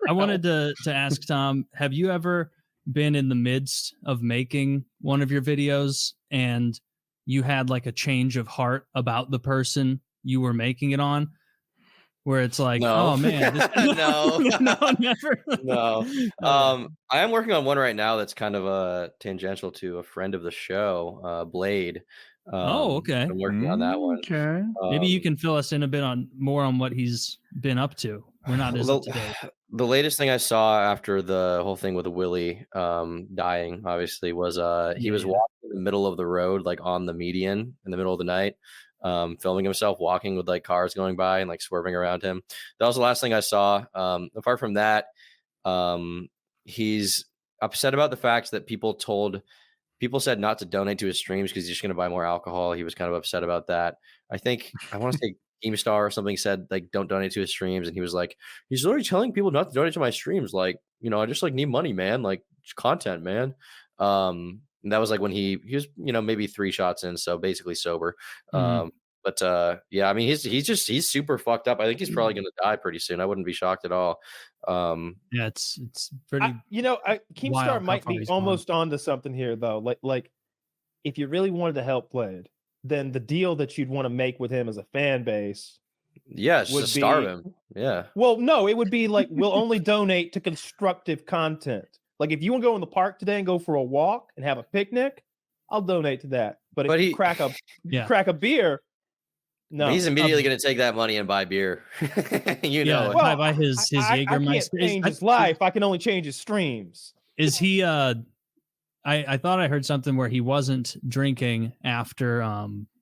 I wanted to ask Tom, have you ever been in the midst of making one of your videos and you had like a change of heart about the person you were making it on? Where it's like, No. oh man, No. no, never. No. I am working on one right now that's kind of tangential to a friend of the show, Blade. Oh, okay. I'm working on that one. Okay. Maybe you can fill us in a bit on more on what he's been up to. We're not as up to date. The latest thing I saw after the whole thing with Willie dying, obviously, was he was walking in the middle of the road, like on the median in the middle of the night, filming himself walking with like cars going by and like swerving around him. That was the last thing I saw. Apart from that, he's upset about the fact that people said not to donate to his streams because he's just going to buy more alcohol. He was kind of upset about that. I think I want to say Keemstar or something said like don't donate to his streams, and he was like, he's literally telling people not to donate to my streams. Like, I just like need money, man. Like content, man. And that was like when he was, maybe 3 shots in, so basically sober. But yeah, I mean, he's super fucked up. I think he's probably gonna die pretty soon. I wouldn't be shocked at all. Yeah, it's pretty. Keemstar might be almost onto something here, though. Like, if you really wanted to help Blade, then the deal that you'd want to make with him as a fan base, it's just starve him. Yeah. Well, no, it would be like we'll only donate to constructive content. Like if you want to go in the park today and go for a walk and have a picnic, I'll donate to that. But if you crack a beer. No, he's immediately going to take that money and buy beer. Well, buy his Jägermeister. I can't change his life. I can only change his streams. Is he? I thought I heard something where he wasn't drinking after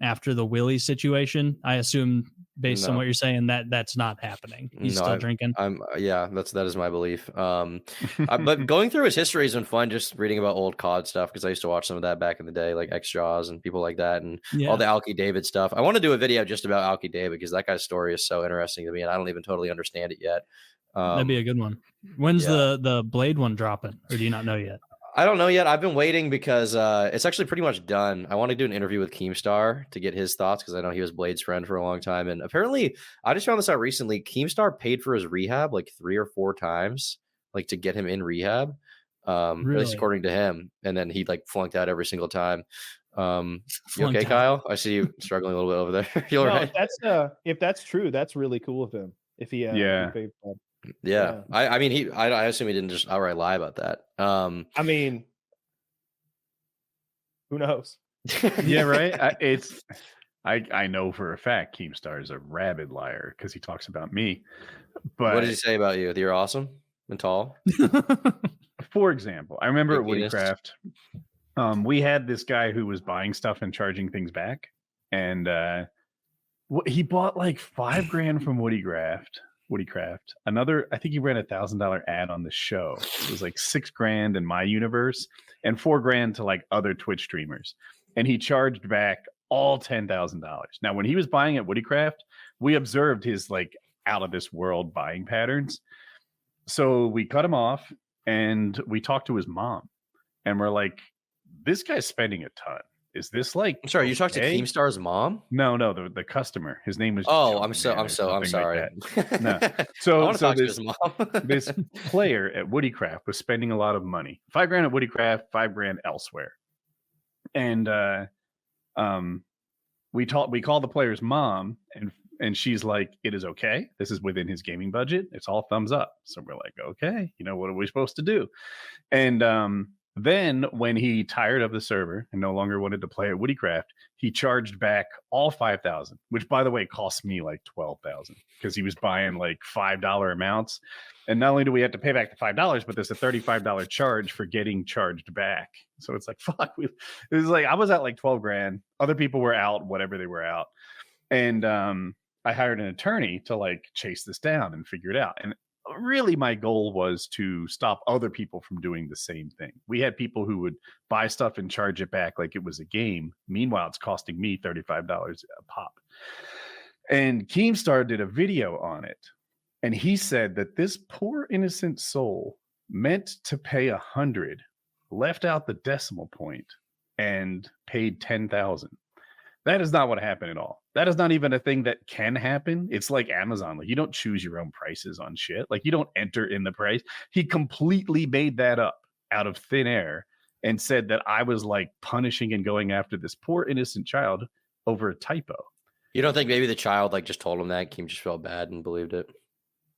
the Willie situation. I assume based on what you're saying that's not happening. He's still drinking. That is my belief. But going through his history has been fun. Just reading about old COD stuff because I used to watch some of that back in the day, like X Jaws and people like that, and all the Alki David stuff. I want to do a video just about Alki David because that guy's story is so interesting to me, and I don't even totally understand it yet. That'd be a good one. When's the Blade one dropping, or do you not know yet? I don't know yet. I've been waiting because it's actually pretty much done. I want to do an interview with Keemstar to get his thoughts because I know he was Blade's friend for a long time. And apparently, I just found this out recently. Keemstar paid for his rehab like 3 or 4 times, like to get him in rehab, at least according to him. And then he like flunked out every single time. You okay, Kyle? I see you struggling a little bit over there. You all right? If that's true, that's really cool of him. If he paid for Yeah. I mean, I assume he didn't just outright lie about that. I mean, who knows? Yeah, right. I know for a fact Keemstar is a rabid liar because he talks about me. But what did he say about you? That you're awesome and tall? For example, I remember at Woodycraft, we had this guy who was buying stuff and charging things back, and he bought like $5,000 from Woodycraft. Another, I think he ran $1,000 ad on the show. It was like $6,000 in my universe and $4,000 to like other Twitch streamers. And he charged back all $10,000. Now, when he was buying at Woodycraft, we observed his like out of this world buying patterns. So we cut him off and we talked to his mom and we're like, this guy's spending a ton. Is this like? I'm sorry, you talked to Keemstar's mom? No, the customer. His name was. I'm sorry. Like no, so this player at Woodycraft was spending a lot of money. $5,000 at Woodycraft, $5,000 elsewhere, and we called the player's mom, and she's like, "It is okay. This is within his gaming budget. It's all thumbs up." So we're like, "Okay, what are we supposed to do?" And then when he tired of the server and no longer wanted to play at Woodycraft, he charged back all $5,000, which by the way cost me like $12,000 because he was buying like $5 amounts. And not only do we have to pay back the $5, but there's a $35 charge for getting charged back. So it's like, fuck. It was like I was at like $12,000. Other people were out, whatever they were out. And I hired an attorney to like chase this down and figure it out. And really my goal was to stop other people from doing the same thing. We had people who would buy stuff and charge it back like it was a game. Meanwhile, it's costing me $35 a pop. And Keemstar did a video on it. And he said that this poor innocent soul meant to pay 100, left out the decimal point, and paid 10,000. That is not what happened at all. That is not even a thing that can happen. It's like Amazon. Like, you don't choose your own prices on shit. Like, you don't enter in the price. He completely made that up out of thin air and said that I was like punishing and going after this poor innocent child over a typo. You don't think maybe the child like just told him that Keem just felt bad and believed it?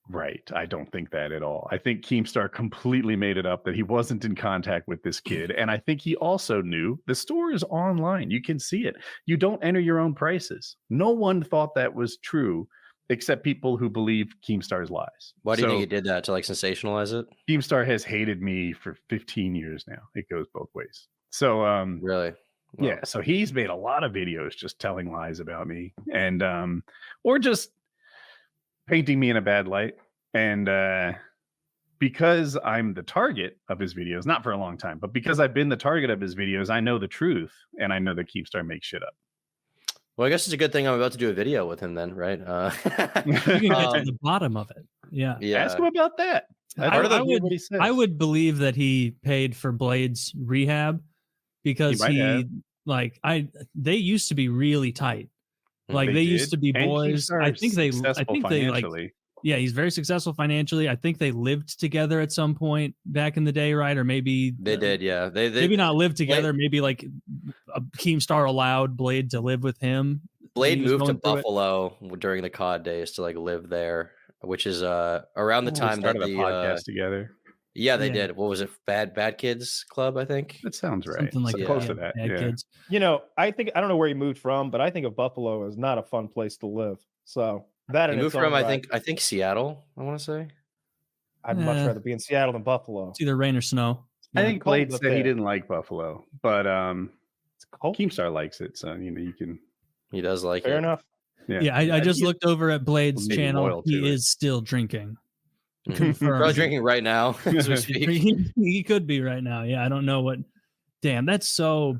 Right. I don't think that at all. I think Keemstar completely made it up that he wasn't in contact with this kid. And I think he also knew the store is online. You can see it. You don't enter your own prices. No one thought that was true except people who believe Keemstar's lies. Why do you think he did that? To like sensationalize it? Keemstar has hated me for 15 years now. It goes both ways. So really? Well, yeah, so he's made a lot of videos just telling lies about me and or just painting me in a bad light. And because I'm the target of his videos, not for a long time, but because I've been the target of his videos, I know the truth, and I know that Keemstar makes shit up. Well, I guess it's a good thing I'm about to do a video with him then, right? You can get to the bottom of it. Yeah. Ask him about that. I would believe that he paid for Blade's rehab because they used to be really tight. Like they used to be boys. I think they like, yeah, he's very successful financially. I think they lived together at some point back in the day, right? Or maybe they did. Yeah, they maybe not live together. Maybe like Keemstar allowed Blade to live with him. Blade moved to Buffalo during the COD days to like live there, which is around the time that the podcast together. Yeah, they did. What was it? Bad Kids Club, I think. That sounds right. Something like close to that. Bad Kids. You know, I don't know where he moved from, but I think of Buffalo as not a fun place to live. So that he moved from, I think Seattle. I want to say. I'd much rather be in Seattle than Buffalo. It's either rain or snow. I think Blade said he didn't like Buffalo, but it's cold. Keemstar likes it, so you can. He does like it. Fair enough. Yeah, I just looked over at Blade's channel. He is still drinking. Confirmed. Probably drinking right now as we speak. He could be right now. Yeah, I don't know what. Damn, that's so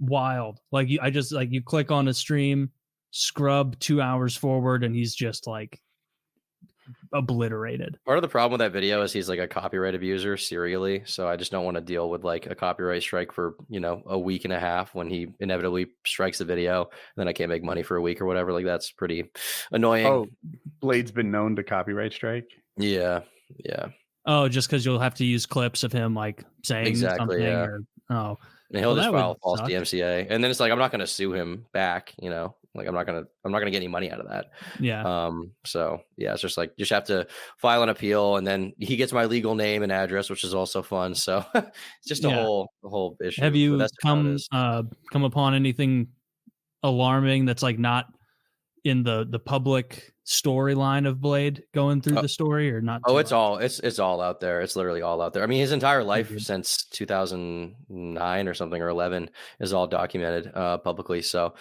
wild. Like you click on a stream, scrub 2 hours forward, and he's just like obliterated. Part of the problem with that video is he's like a copyright abuser serially, so I just don't want to deal with like a copyright strike for a week and a half when he inevitably strikes the video, and then I can't make money for a week or whatever. Like that's pretty annoying. Oh, Blade's been known to copyright strike. Yeah. Oh, just because you'll have to use clips of him like saying something. Yeah. And he'll just file false DMCA, and then it's like I'm not going to sue him back. Like I'm not gonna get any money out of that. Yeah. So yeah, it's just like you just have to file an appeal, and then he gets my legal name and address, which is also fun. So it's just a whole issue. Have you come upon anything alarming that's like not in the public storyline of Blade going through the story, or not? Oh, it's all out there. It's literally all out there. I mean, his entire life since 2009 or something, or 11 is all documented publicly. So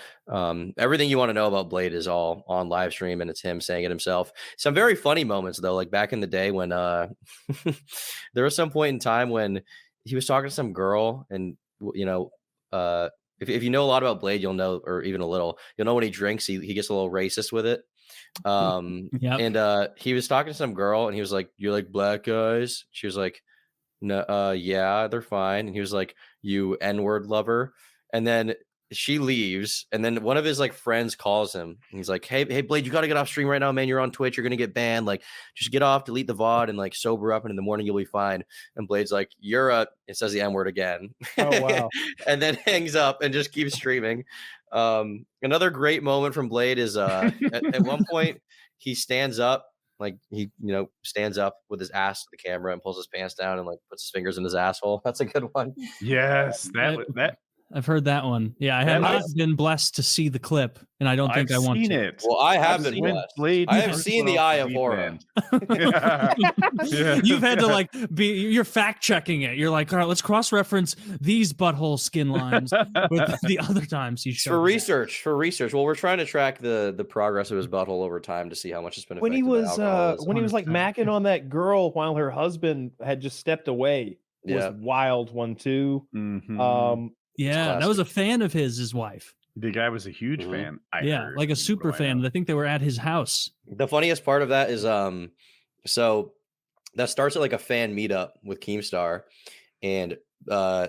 everything you want to know about Blade is all on live stream, and it's him saying it himself. Some very funny moments though, like back in the day when there was some point in time when he was talking to some girl, and if you know a lot about Blade, you'll know, or even a little, you'll know when he drinks, he gets a little racist with it. And he was talking to some girl, and he was like, "You like black guys?" She was like, "No, yeah, they're fine." And he was like, "You N-word lover." And then she leaves, and then one of his like friends calls him, and he's like, hey Blade, you got to get off stream right now, man. You're on Twitch, you're gonna get banned. Like, just get off, delete the VOD, and like sober up, and in the morning you'll be fine. And Blade's like, it says the N-word again. Oh wow. And then hangs up and just keeps streaming. Another great moment from Blade is at one point he stands up, like he stands up with his ass to the camera and pulls his pants down and like puts his fingers in his asshole. That's a good one. Yes, that I've heard that one. Yeah, I have not been blessed to see the clip, and I don't think I want to. It. Well, I have been blessed. I have seen the Eye of Horror. You've had to you're fact checking it. You're like, all right, let's cross reference these butthole skin lines with the other times you showed. For research. Well, we're trying to track the progress of his butthole over time to see how much it's been affected. When he was like macking on that girl while her husband had just stepped away, was a wild one too. Mm-hmm. Yeah, that was a fan of his wife. The guy was a huge fan. Like a super fan. I think they were at his house. The funniest part of that is so that starts at like a fan meetup with Keemstar, And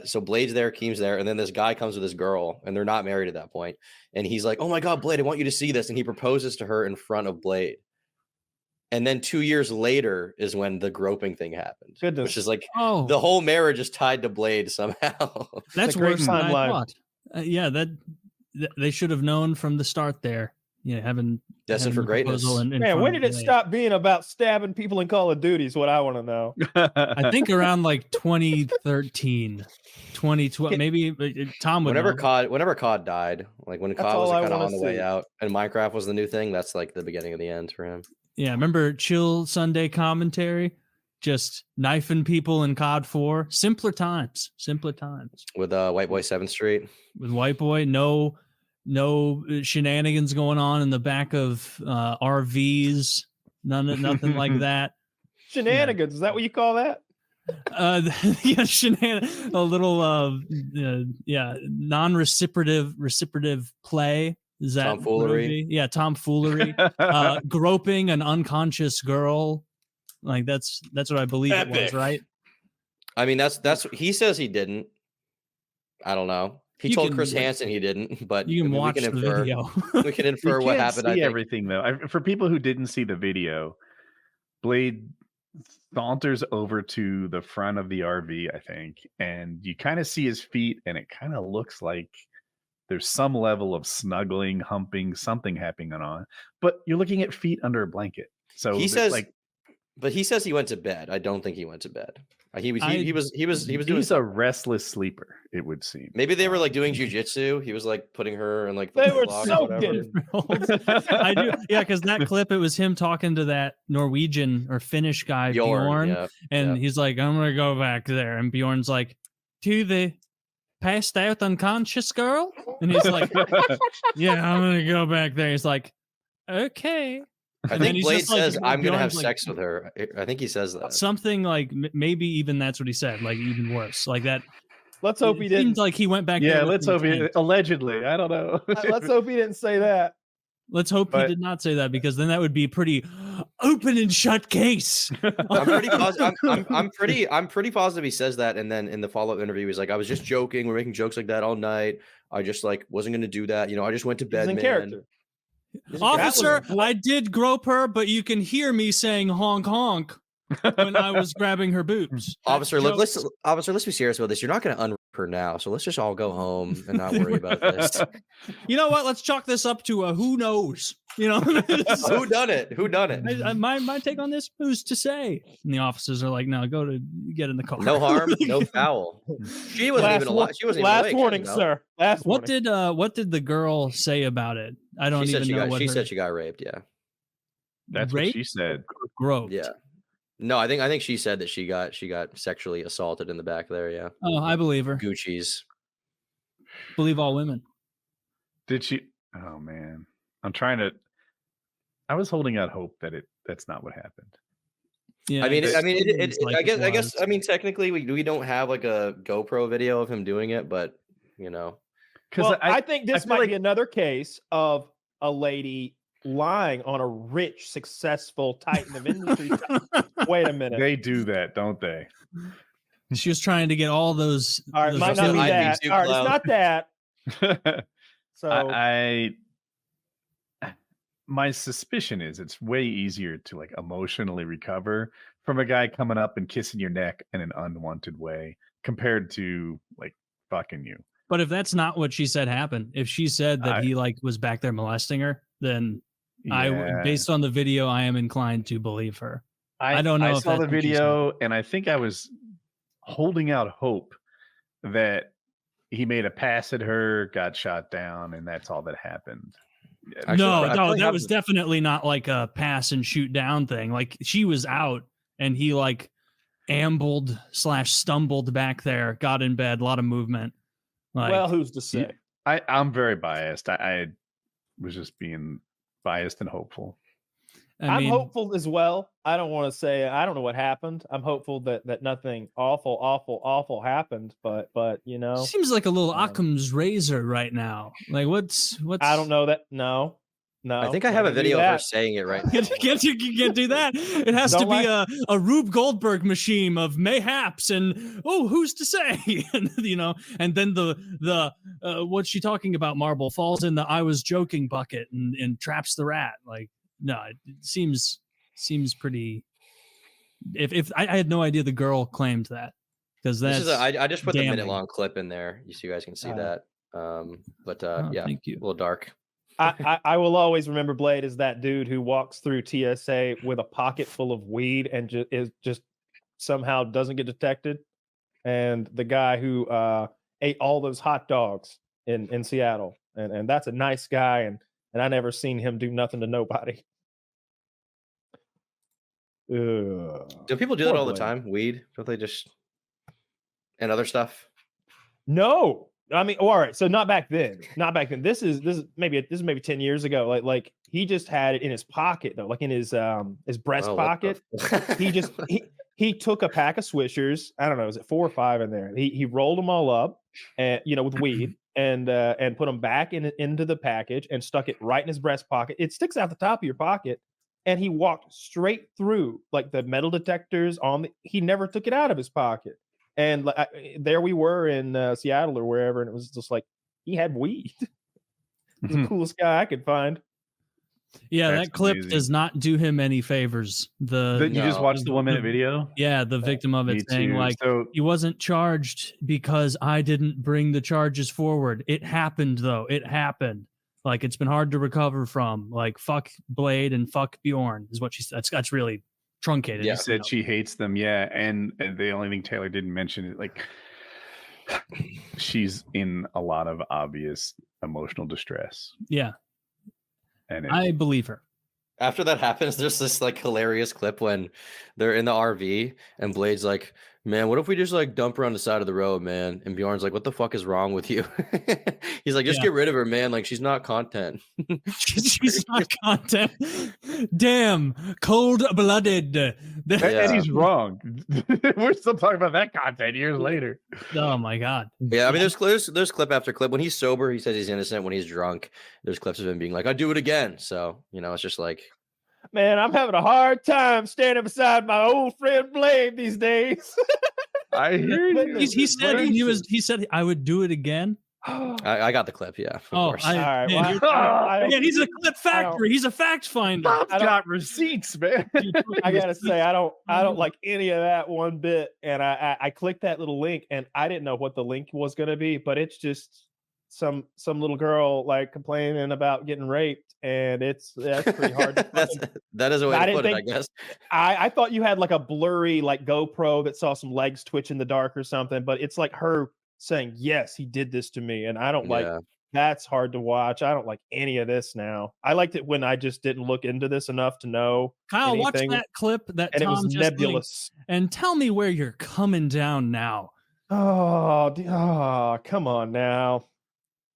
so Blade's there, Keem's there, and then this guy comes with this girl, and they're not married at that point. And he's like, "Oh my God, Blade, I want you to see this." And he proposes to her in front of Blade. And then 2 years later is when the groping thing happened. Goodness. Which is like, the whole marriage is tied to Blade somehow. That's worse than I thought. Yeah, they should have known from the start there. Yeah, having destined for greatness. Man, when did it stop being about stabbing people in Call of Duty is what I want to know. I think around like 2013, 2012, maybe Tom would whenever COD died, like when COD was kind of on the way out and Minecraft was the new thing, that's like the beginning of the end for him. Yeah, remember Chill Sunday commentary? Just knifing people in COD 4. Simpler times. With White Boy 7th Street. With White Boy, no shenanigans going on in the back of RVs. Nothing like that. Shenanigans, is that what you call that? Yeah, a little non-reciprocative play. Is that tomfoolery? Yeah, tomfoolery. Groping an unconscious girl. Like that's what I believe it was, right? I mean, that's he says he didn't. I don't know. He told Chris Hansen he didn't, but you can watch the video. We can infer what happened. I think everything though. For people who didn't see the video, Blade saunters over to the front of the RV, I think, and you kind of see his feet, and it kind of looks like there's some level of snuggling, humping, something happening on. But you're looking at feet under a blanket. So he says, but he says he went to bed. I don't think he went to bed. He was doing. He's a restless sleeper, it would seem. Maybe they were like doing jujitsu. He was like putting her in like they were so good. I do, yeah, because that clip, it was him talking to that Norwegian or Finnish guy Bjorn, and he's like, "I'm gonna go back there," and Bjorn's like, "To the passed out unconscious girl," and he's like, "Yeah, I'm gonna go back there." He's like, "Okay." I think Blade says, like, "I'm going to have sex with her." I think he says that. Something like maybe even that's what he said, like even worse. Like that. Let's hope he didn't. Seems like he went back. Yeah, let's hope he allegedly. I don't know. Let's hope he didn't say that. Let's hope he did not say that, because then that would be pretty open and shut case. I'm pretty positive. I'm pretty positive he says that, and then in the follow-up interview, he's like, "I was just joking. We're making jokes like that all night. I just like wasn't going to do that. You know, I just went to bed, man." Character. Officer, I did grope her, but you can hear me saying honk honk when I was grabbing her boobs. Officer, let's be serious about this. You're not going to unrape her now, so let's just all go home and not worry about this. You know what? Let's chalk this up to a who knows. You know, who done it? My take on this, who's to say? And the officers are like, "No, go to get in the car. No harm, no foul." She wasn't even alive. She wasn't last even warning, sir. Last warning. What did the girl say about it? I don't even know what she said. She got raped. Yeah, that's raped? What she said. Groped. Yeah. No, I think she said that she got sexually assaulted in the back there. Yeah. Oh, I believe her. Gucci's. Believe all women. Did she? Oh man, I was holding out hope that that's not what happened. Yeah. I guess technically we don't have like a GoPro video of him doing it, but you know. Because I think this might be another case of a lady lying on a rich, successful titan of industry. Wait a minute. They do that, don't they? She was trying to get all those. All right, might not be that. All right, it's not that. So my suspicion is it's way easier to like emotionally recover from a guy coming up and kissing your neck in an unwanted way compared to like fucking you. But if that's not what she said happened, if she said that he like was back there molesting her, then based on the video, I am inclined to believe her. I don't know. I saw the video and I think I was holding out hope that he made a pass at her, got shot down, and that's all that happened. No, that was definitely not like a pass and shoot down thing. Like she was out and he like ambled / stumbled back there, got in bed, a lot of movement. Like, well, who's to say? I'm very biased. I was just being biased and hopeful. I'm hopeful as well. I don't want to say I don't know what happened. I'm hopeful that nothing awful happened, but you know, seems like a little Occam's razor right now. Like what's I don't know that. No, No, I think I have a video of her saying it right now. You can't do that. It has to be a Rube Goldberg machine of mayhaps and who's to say? And, and then the what's she talking about? Marble falls in the I was joking bucket and traps the rat. Like, no, it seems pretty. If I had no idea the girl claimed that, because that's I just put damning. the minute-long clip in there, so you guys can see that. Yeah, thank you. A little dark. I will always remember Blade as that dude who walks through TSA with a pocket full of weed and just somehow doesn't get detected, and the guy who ate all those hot dogs in Seattle, and that's a nice guy, and I never seen him do nothing to nobody. Do people do that all the time? Weed? Don't they just and other stuff? No. I mean, all right. So not back then. This is maybe 10 years ago. Like he just had it in his pocket though, like in his breast pocket. He took a pack of Swishers. I don't know, is it 4 or 5 in there? He rolled them all up, and with weed, and put them back into the package and stuck it right in his breast pocket. It sticks out the top of your pocket, and he walked straight through like the metal detectors he never took it out of his pocket. And there we were in Seattle or wherever, and it was just like he had weed. The coolest guy I could find. Yeah, that's that clip amazing. Does not do him any favors. You just watched the 1 minute video? Yeah, the victim of it saying like, he wasn't charged because I didn't bring the charges forward. It happened though. It happened. Like, it's been hard to recover from. Like, fuck Blade and fuck Bjorn is what she said. That's really truncated. Yeah, said she hates them. Yeah, and the only thing Taylor didn't mention is like she's in a lot of obvious emotional distress. Yeah, and I believe her. After that happens, there's this like hilarious clip when they're in the RV and Blade's like, "Man, what if we just like dump her on the side of the road, man?" And Bjorn's like, "What the fuck is wrong with you?" He's like, "Just get rid of her, man. Like, she's not content." She's not content. Damn, cold-blooded. And he's wrong. We're still talking about that content years later. Oh my god. Yeah, I mean, there's clip after clip. When he's sober, he says he's innocent. When he's drunk, there's clips of him being like, "I do it again." So it's just like, man, I'm having a hard time standing beside my old friend Blade these days. I hear you. He said I would do it again. I got the clip, yeah. Of course. All right. Man, he's a clip factory. He's a fact finder. I've got receipts, man. I gotta say, I don't like any of that one bit. And I clicked that little link, and I didn't know what the link was gonna be, but it's just some little girl like complaining about getting raped, and that's pretty hard. That is a way to put it, I guess. I thought you had like a blurry like GoPro that saw some legs twitch in the dark or something, but it's like her saying, "Yes, he did this to me," and I don't like. That's hard to watch. I don't like any of this now. I liked it when I just didn't look into this enough to know. Kyle, watch that clip and Tom it was just nebulous. And tell me where you're coming down now. Oh, come on now.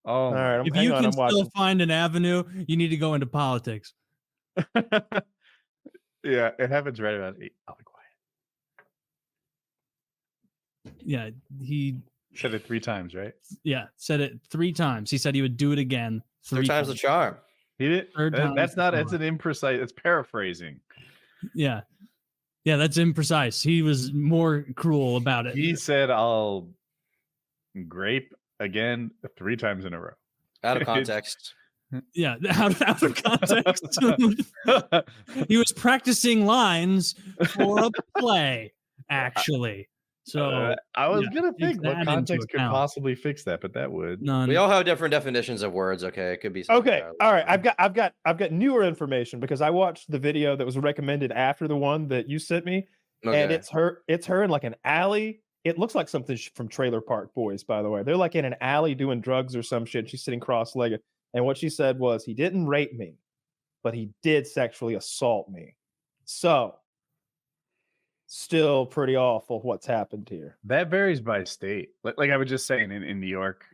Oh, all right. If you can still find an avenue, you need to go into politics. Yeah, it happens right about 8. I'll be quiet. Yeah, he said it 3 times, right? Yeah, said it 3 times. He said he would do it again 3 times the charm. He did. That's not. It's an imprecise. It's paraphrasing. Yeah, that's imprecise. He was more cruel about it. He said, "I'll grape again 3 times in a row." Out of context. Yeah, out of context. He was practicing lines for a play, actually. So I was gonna think what context could possibly fix that, but that would. None. We all have different definitions of words. Okay, it could be. Okay, all right. I've got newer information because I watched the video that was recommended after the one that you sent me, and it's her in like an alley. It looks like something from Trailer Park Boys, by the way. They're like in an alley doing drugs or some shit. She's sitting cross-legged, and what she said was, "He didn't rape me, but he did sexually assault me." So. Still pretty awful what's happened here. That varies by state. Like I was just saying, in New York,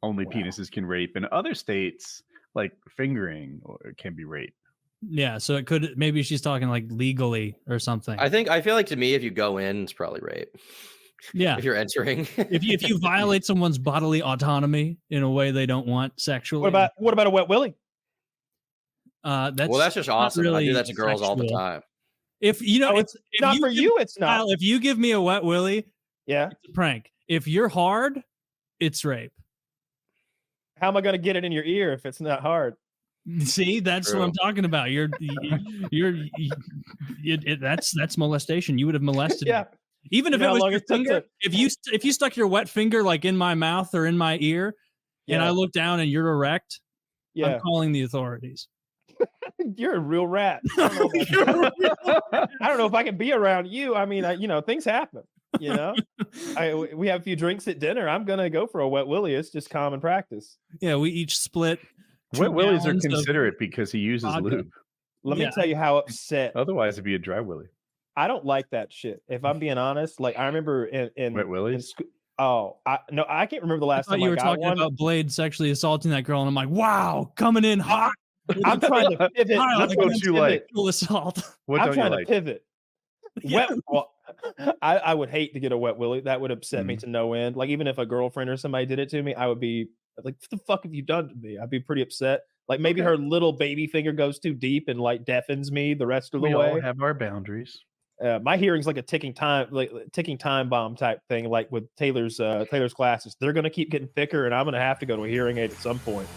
only penises can rape. In other states, like fingering can be rape. Yeah, so it could, maybe she's talking like legally or something. I feel like to me, if you go in, it's probably rape. Yeah, if you're entering, if you violate someone's bodily autonomy in a way they don't want sexually. What about a wet willy? That's just awesome. Really, I do that to girls all the time. If you know, it's not for you. It's not. Kyle, if you give me a wet willy, yeah, it's a prank. If you're hard, it's rape. How am I going to get it in your ear if it's not hard? See, that's what I'm talking about. That's molestation. You would have molested me. Even if it was your finger, if you stuck your wet finger like in my mouth or in my ear, and I look down and you're erect, I'm calling the authorities. You're a real rat. I don't know if I can be around you. I mean, things happen. We have a few drinks at dinner. I'm gonna go for a wet willy. It's just common practice. Yeah, we each split. Wet willies are considerate because he uses lube. Let me tell you how upset. Otherwise, it'd be a dry willy. I don't like that shit. If I'm being honest, like I remember in wet willies. I can't remember the last time you were talking about Blade sexually assaulting that girl, and I'm like, wow, coming in hot. I'm trying to pivot. What you like? Assault. I'm trying to pivot. Wet. Well, I would hate to get a wet willy. That would upset me to no end. Like even if a girlfriend or somebody did it to me, I would be like, "What the fuck have you done to me?" I'd be pretty upset. Like maybe her little baby finger goes too deep and like deafens me the rest of the way. We all have our boundaries. My hearing's like a ticking time bomb type thing. Like with Taylor's classes, they're gonna keep getting thicker, and I'm gonna have to go to a hearing aid at some point.